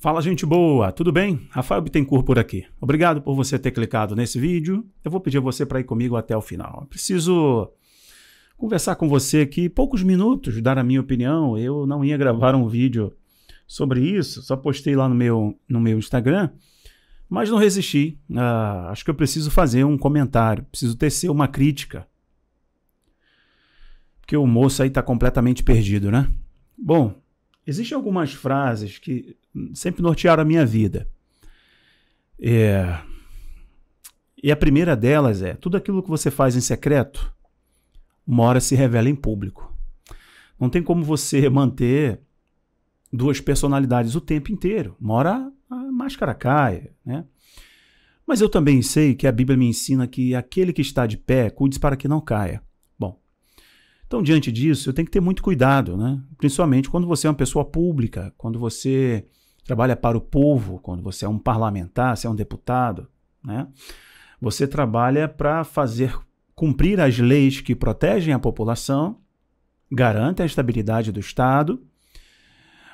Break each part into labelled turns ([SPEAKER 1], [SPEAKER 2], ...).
[SPEAKER 1] Fala, gente boa, tudo bem? Rafael Bittencourt por aqui. Obrigado por você ter clicado nesse vídeo. Eu vou pedir a você para ir comigo até o final. Eu preciso conversar com você aqui, poucos minutos, dar a minha opinião. Eu não ia gravar um vídeo sobre isso, só postei lá no meu Instagram, mas não resisti. Acho que eu preciso fazer um comentário, preciso tecer uma crítica. Porque o moço aí está completamente perdido, né? Bom, existem algumas frases que sempre nortearam a minha vida. E a primeira delas é: tudo aquilo que você faz em secreto, uma hora se revela em público. Não tem como você manter duas personalidades o tempo inteiro. Uma hora a máscara cai, né? Mas eu também sei que a Bíblia me ensina que aquele que está de pé, cuide para que não caia. Bom, então diante disso eu tenho que ter muito cuidado, né? Principalmente quando você é uma pessoa pública, quando você trabalha para o povo, quando você é um parlamentar, você é um deputado, né? Você trabalha para fazer cumprir as leis que protegem a população, garantem a estabilidade do Estado.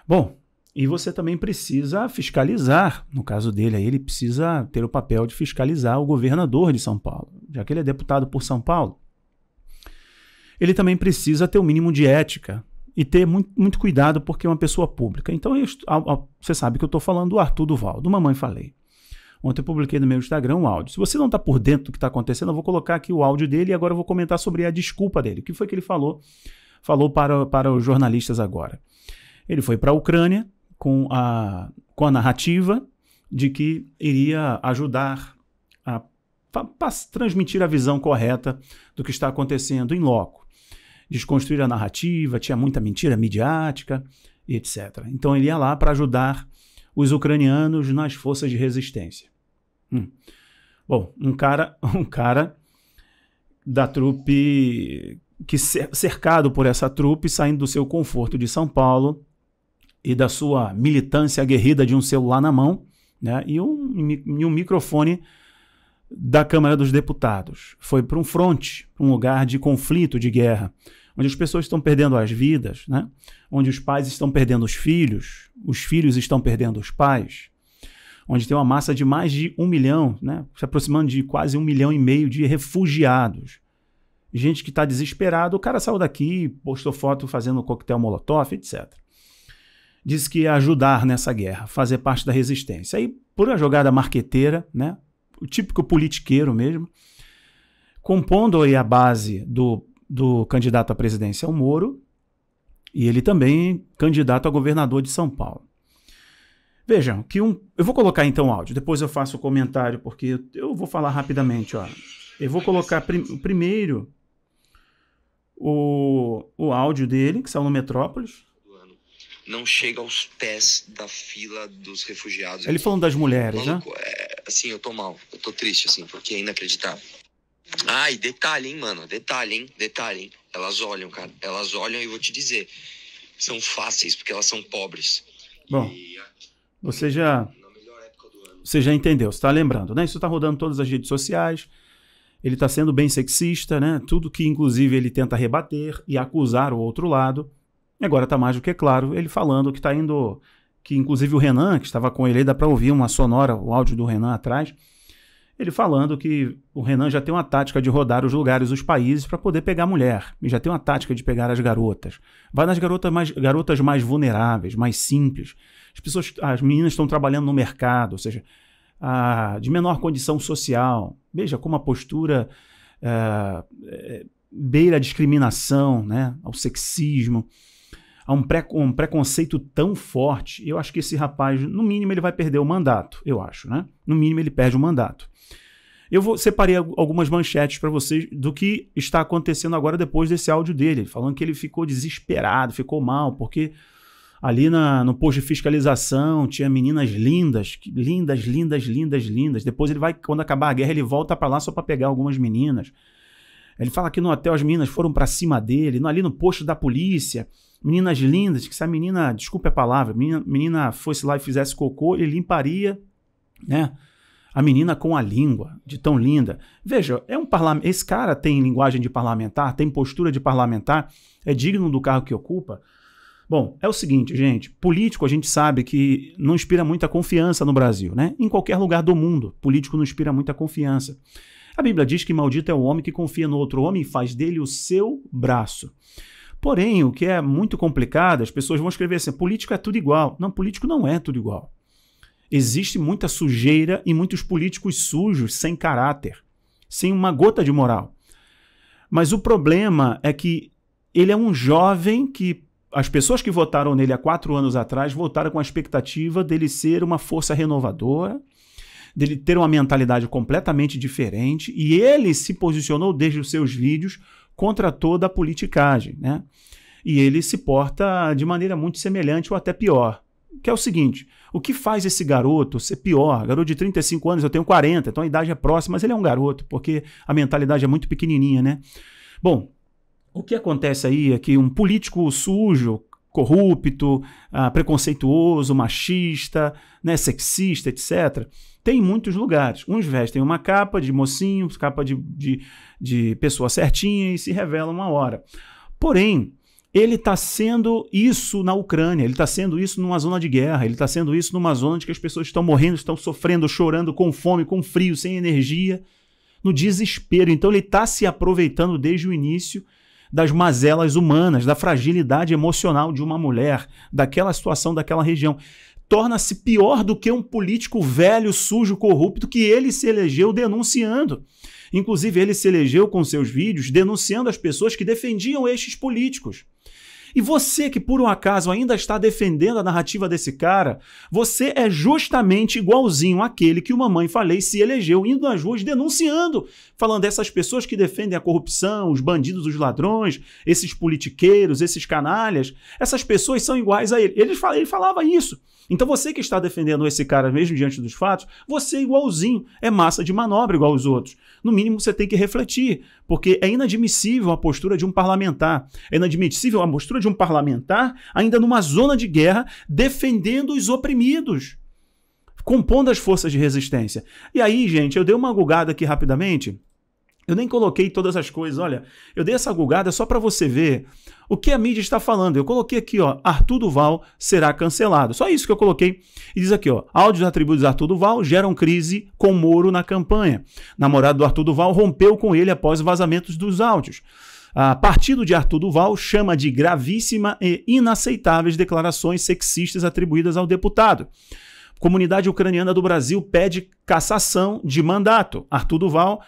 [SPEAKER 1] Bom, e você também precisa fiscalizar, no caso dele, aí ele precisa ter o papel de fiscalizar o governador de São Paulo, já que ele é deputado por São Paulo. Ele também precisa ter o mínimo de ética e ter muito cuidado porque é uma pessoa pública. Então, você sabe que eu estou falando do Arthur Duval, do Mamãe Falei. Ontem eu publiquei no meu Instagram um áudio. Se você não está por dentro do que está acontecendo, eu vou colocar aqui o áudio dele e agora eu vou comentar sobre a desculpa dele. O que foi que ele falou para os jornalistas agora? Ele foi para a Ucrânia com a narrativa de que iria ajudar a transmitir a visão correta do que está acontecendo em loco. Desconstruir a narrativa, tinha muita mentira midiática, etc. Então ele ia lá para ajudar os ucranianos nas forças de resistência. Bom, um cara da trupe, cercado por essa trupe, saindo do seu conforto de São Paulo e da sua militância aguerrida de um celular na mão, né, e um microfone da Câmara dos Deputados. Foi para um fronte, um lugar de conflito, de guerra, onde as pessoas estão perdendo as vidas, né? Onde os pais estão perdendo os filhos estão perdendo os pais, onde tem uma massa de mais de 1 milhão, né? Se aproximando de quase 1,5 milhão de refugiados. Gente que está desesperada. O cara saiu daqui, postou foto fazendo coquetel molotov, etc. Disse que ia ajudar nessa guerra, fazer parte da resistência. Aí, por uma jogada marqueteira, né? O típico politiqueiro mesmo, compondo aí a base do candidato à presidência, o Moro, e ele também candidato a governador de São Paulo. Vejam, eu vou colocar então o áudio, depois eu faço o comentário, porque eu vou falar rapidamente. Ó. Eu vou colocar primeiro o áudio dele, que saiu no Metrópolis.
[SPEAKER 2] Não chega aos pés da fila dos refugiados.
[SPEAKER 1] Ele falando das mulheres,
[SPEAKER 2] maluco,
[SPEAKER 1] né?
[SPEAKER 2] Assim, eu tô mal, eu tô triste, assim, porque é inacreditável. Ah, e detalhe, hein, mano, detalhe, hein. Elas olham, cara, elas olham e vou te dizer, são fáceis, porque elas são pobres.
[SPEAKER 1] Bom, você já entendeu, você tá lembrando, né? Isso tá rodando em todas as redes sociais, ele tá sendo bem sexista, né? Tudo que, inclusive, ele tenta rebater e acusar o outro lado. Agora tá mais do que claro, ele falando que tá indo, que inclusive o Renan, que estava com ele aí, dá para ouvir uma sonora, o áudio do Renan atrás, ele falando que o Renan já tem uma tática de rodar os lugares, os países, para poder pegar mulher, e já tem uma tática de pegar as garotas. Vai nas garotas mais vulneráveis, mais simples. As meninas estão trabalhando no mercado, ou seja, de menor condição social. Veja como a postura beira a discriminação, né, ao sexismo. Há um preconceito tão forte. Eu acho que esse rapaz, no mínimo, ele vai perder o mandato, eu acho, né? No mínimo, ele perde o mandato. Eu separei algumas manchetes para vocês do que está acontecendo agora depois desse áudio dele, falando que ele ficou desesperado, ficou mal, porque ali no posto de fiscalização tinha meninas lindas. Depois ele vai, quando acabar a guerra, ele volta para lá só para pegar algumas meninas. Ele fala que no hotel as meninas foram para cima dele, ali no posto da polícia, meninas lindas, que se a menina, desculpe a palavra, menina fosse lá e fizesse cocô, ele limparia, né, a menina com a língua, de tão linda. Veja, esse cara tem linguagem de parlamentar, tem postura de parlamentar, é digno do cargo que ocupa. Bom, é o seguinte, gente, político a gente sabe que não inspira muita confiança no Brasil, né? Em qualquer lugar do mundo, político não inspira muita confiança. A Bíblia diz que maldito é o homem que confia no outro homem e faz dele o seu braço. Porém, o que é muito complicado, as pessoas vão escrever assim, político é tudo igual. Não, político não é tudo igual. Existe muita sujeira e muitos políticos sujos, sem caráter, sem uma gota de moral. Mas o problema é que ele é um jovem que as pessoas que votaram nele há 4 anos atrás votaram com a expectativa dele ser uma força renovadora, dele ter uma mentalidade completamente diferente, e ele se posicionou desde os seus vídeos contra toda a politicagem, né? E ele se porta de maneira muito semelhante ou até pior, que é o seguinte, o que faz esse garoto ser pior? Garoto de 35 anos, eu tenho 40, então a idade é próxima, mas ele é um garoto, porque a mentalidade é muito pequenininha, né? Bom, o que acontece aí é que um político sujo, corrupto, preconceituoso, machista, né, sexista, etc., tem em muitos lugares. Uns vestem uma capa de mocinho, capa de pessoa certinha e se revelam uma hora. Porém, ele está sendo isso na Ucrânia, ele está sendo isso numa zona de guerra, ele está sendo isso numa zona onde as pessoas estão morrendo, estão sofrendo, chorando, com fome, com frio, sem energia, no desespero. Então ele está se aproveitando desde o início das mazelas humanas, da fragilidade emocional de uma mulher, daquela situação, daquela região. Torna-se pior do que um político velho, sujo, corrupto que ele se elegeu denunciando. Inclusive, ele se elegeu com seus vídeos denunciando as pessoas que defendiam estes políticos. E você que por um acaso ainda está defendendo a narrativa desse cara, você é justamente igualzinho àquele que o Mamãe Falei se elegeu indo nas ruas denunciando, falando dessas pessoas que defendem a corrupção, os bandidos, os ladrões, esses politiqueiros, esses canalhas, essas pessoas são iguais a ele. Ele falava isso. Então você que está defendendo esse cara mesmo diante dos fatos, você igualzinho, é massa de manobra igual aos outros. No mínimo você tem que refletir, porque é inadmissível a postura de um parlamentar, é inadmissível a postura de um parlamentar ainda numa zona de guerra defendendo os oprimidos, compondo as forças de resistência. E aí, gente, eu dei uma gugada aqui rapidamente, eu nem coloquei todas as coisas, olha, eu dei essa gugada só para você ver o que a mídia está falando. Eu coloquei aqui, ó, Arthur Duval será cancelado. Só isso que eu coloquei. E diz aqui, ó, áudios atribuídos a Arthur Duval geram crise com Moro na campanha. Namorado do Arthur Duval rompeu com ele após vazamentos dos áudios. Partido de Arthur Duval chama de gravíssima e inaceitáveis declarações sexistas atribuídas ao deputado. Comunidade ucraniana do Brasil pede cassação de mandato. Arthur Duval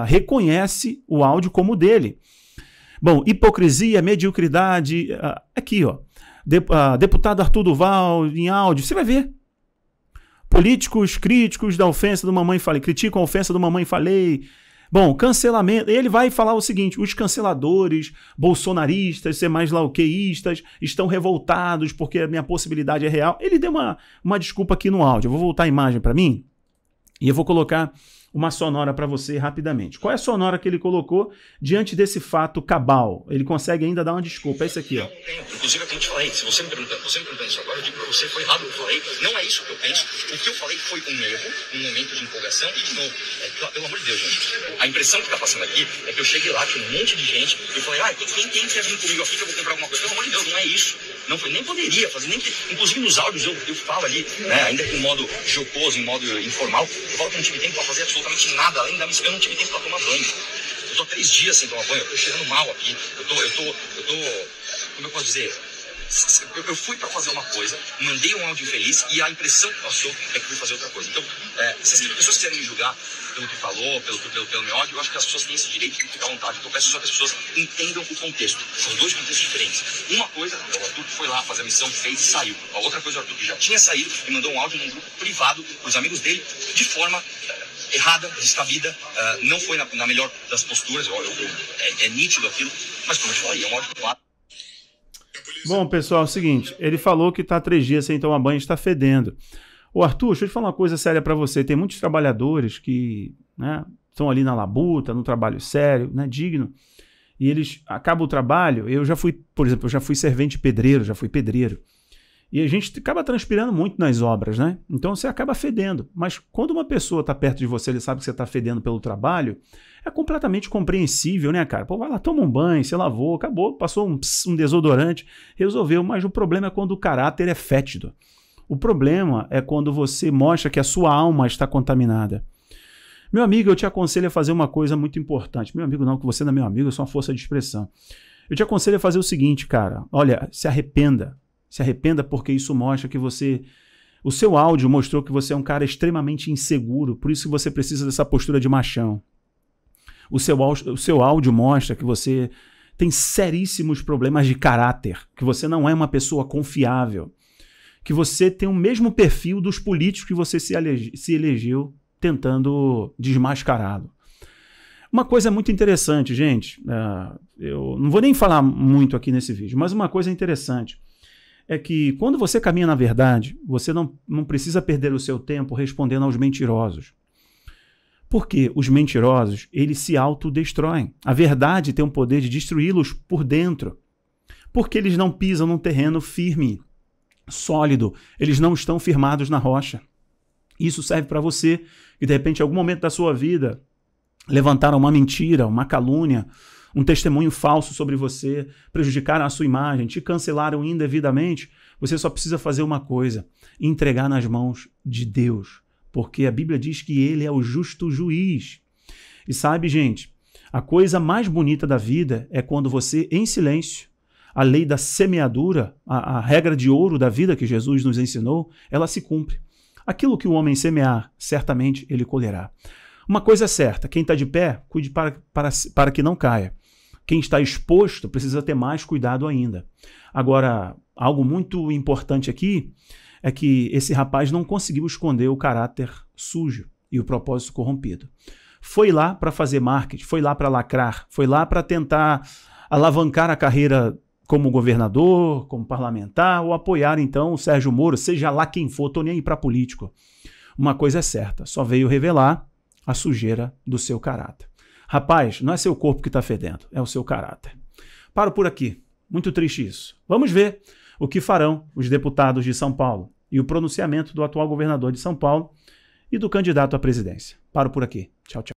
[SPEAKER 1] reconhece o áudio como dele. Bom, hipocrisia, mediocridade, aqui, ó. Deputado Arthur Duval em áudio, você vai ver. Políticos críticos da ofensa do Mamãe Falei, criticam a ofensa do Mamãe Falei. Bom, cancelamento, ele vai falar o seguinte, os canceladores, bolsonaristas, ser mais lauqueístas, estão revoltados porque a minha possibilidade é real. Ele deu uma desculpa aqui no áudio, eu vou voltar a imagem para mim e eu vou colocar uma sonora para você rapidamente. Qual é a sonora que ele colocou diante desse fato cabal? Ele consegue ainda dar uma desculpa. É isso aqui, ó.
[SPEAKER 2] Inclusive, eu te falei, se você me perguntar isso agora, eu digo para você, foi errado o que eu falei. Não é isso que eu penso. O que eu falei foi um erro, um momento de empolgação. E, de novo, pelo amor de Deus, gente, a impressão que está passando aqui é que eu cheguei lá, tinha um monte de gente, e eu falei, quem tem que vir comigo aqui que eu vou comprar alguma coisa? Pelo amor de Deus, não é isso. Não, nem poderia fazer, inclusive nos áudios eu falo ali, né, ainda em modo jocoso, em modo informal, eu falo que não tive tempo para fazer absolutamente nada, além da missão, eu não tive tempo para tomar banho. Eu tô 3 dias sem tomar banho, eu tô cheirando mal aqui, eu tô, como eu posso dizer? Eu fui para fazer uma coisa, mandei um áudio infeliz e a impressão que passou é que fui fazer outra coisa. Então, se as pessoas quiserem me julgar pelo que falou, pelo meu áudio, eu acho que as pessoas têm esse direito de ficar à vontade. Então, eu peço só que as pessoas entendam o contexto. São 2 contextos diferentes. Uma coisa, o Arthur que foi lá fazer a missão, fez e saiu. A outra coisa, o Arthur que já tinha saído e mandou um áudio num grupo privado para os amigos dele, de forma errada, descabida, não foi na melhor das posturas, é nítido aquilo, mas como eu te falei, é um áudio privado.
[SPEAKER 1] Bom, pessoal, é o seguinte, ele falou que está 3 dias sem tomar banho e está fedendo. Ô Arthur, deixa eu te falar uma coisa séria para você. Tem muitos trabalhadores que, né, estão ali na labuta, no trabalho sério, né, digno, e eles acabam o trabalho. Eu já fui, por exemplo, eu já fui servente pedreiro, já fui pedreiro. E a gente acaba transpirando muito nas obras, né? Então você acaba fedendo. Mas quando uma pessoa está perto de você, ele sabe que você está fedendo pelo trabalho, é completamente compreensível, né, cara? Pô, vai lá, toma um banho, você lavou, acabou, passou um desodorante, resolveu. Mas o problema é quando o caráter é fétido. O problema é quando você mostra que a sua alma está contaminada. Meu amigo, eu te aconselho a fazer uma coisa muito importante. Meu amigo não, que você não é meu amigo, eu sou uma força de expressão. Eu te aconselho a fazer o seguinte, cara. Olha, se arrependa. Se arrependa porque isso mostra que você... O seu áudio mostrou que você é um cara extremamente inseguro, por isso que você precisa dessa postura de machão. O seu áudio mostra que você tem seríssimos problemas de caráter, que você não é uma pessoa confiável, que você tem o mesmo perfil dos políticos que você se elegeu tentando desmascará-lo. Uma coisa muito interessante, gente, eu não vou nem falar muito aqui nesse vídeo, mas uma coisa interessante é que quando você caminha na verdade, você não precisa perder o seu tempo respondendo aos mentirosos. Porque os mentirosos, eles se autodestroem. A verdade tem o poder de destruí-los por dentro. Porque eles não pisam num terreno firme, sólido. Eles não estão firmados na rocha. Isso serve para você que, de repente, em algum momento da sua vida, levantaram uma mentira, uma calúnia, um testemunho falso sobre você, prejudicaram a sua imagem, te cancelaram indevidamente. Você só precisa fazer uma coisa: entregar nas mãos de Deus. Porque a Bíblia diz que Ele é o justo juiz. E sabe, gente, a coisa mais bonita da vida é quando você, em silêncio, a lei da semeadura, a regra de ouro da vida que Jesus nos ensinou, ela se cumpre. Aquilo que o homem semear, certamente ele colherá. Uma coisa é certa: quem está de pé, cuide para que não caia. Quem está exposto precisa ter mais cuidado ainda. Agora, algo muito importante aqui é que esse rapaz não conseguiu esconder o caráter sujo e o propósito corrompido. Foi lá para fazer marketing, foi lá para lacrar, foi lá para tentar alavancar a carreira como governador, como parlamentar, ou apoiar então o Sérgio Moro, seja lá quem for, tô nem aí para político. Uma coisa é certa: só veio revelar a sujeira do seu caráter. Rapaz, não é seu corpo que está fedendo, é o seu caráter. Paro por aqui. Muito triste isso. Vamos ver o que farão os deputados de São Paulo e o pronunciamento do atual governador de São Paulo e do candidato à presidência. Paro por aqui. Tchau, tchau.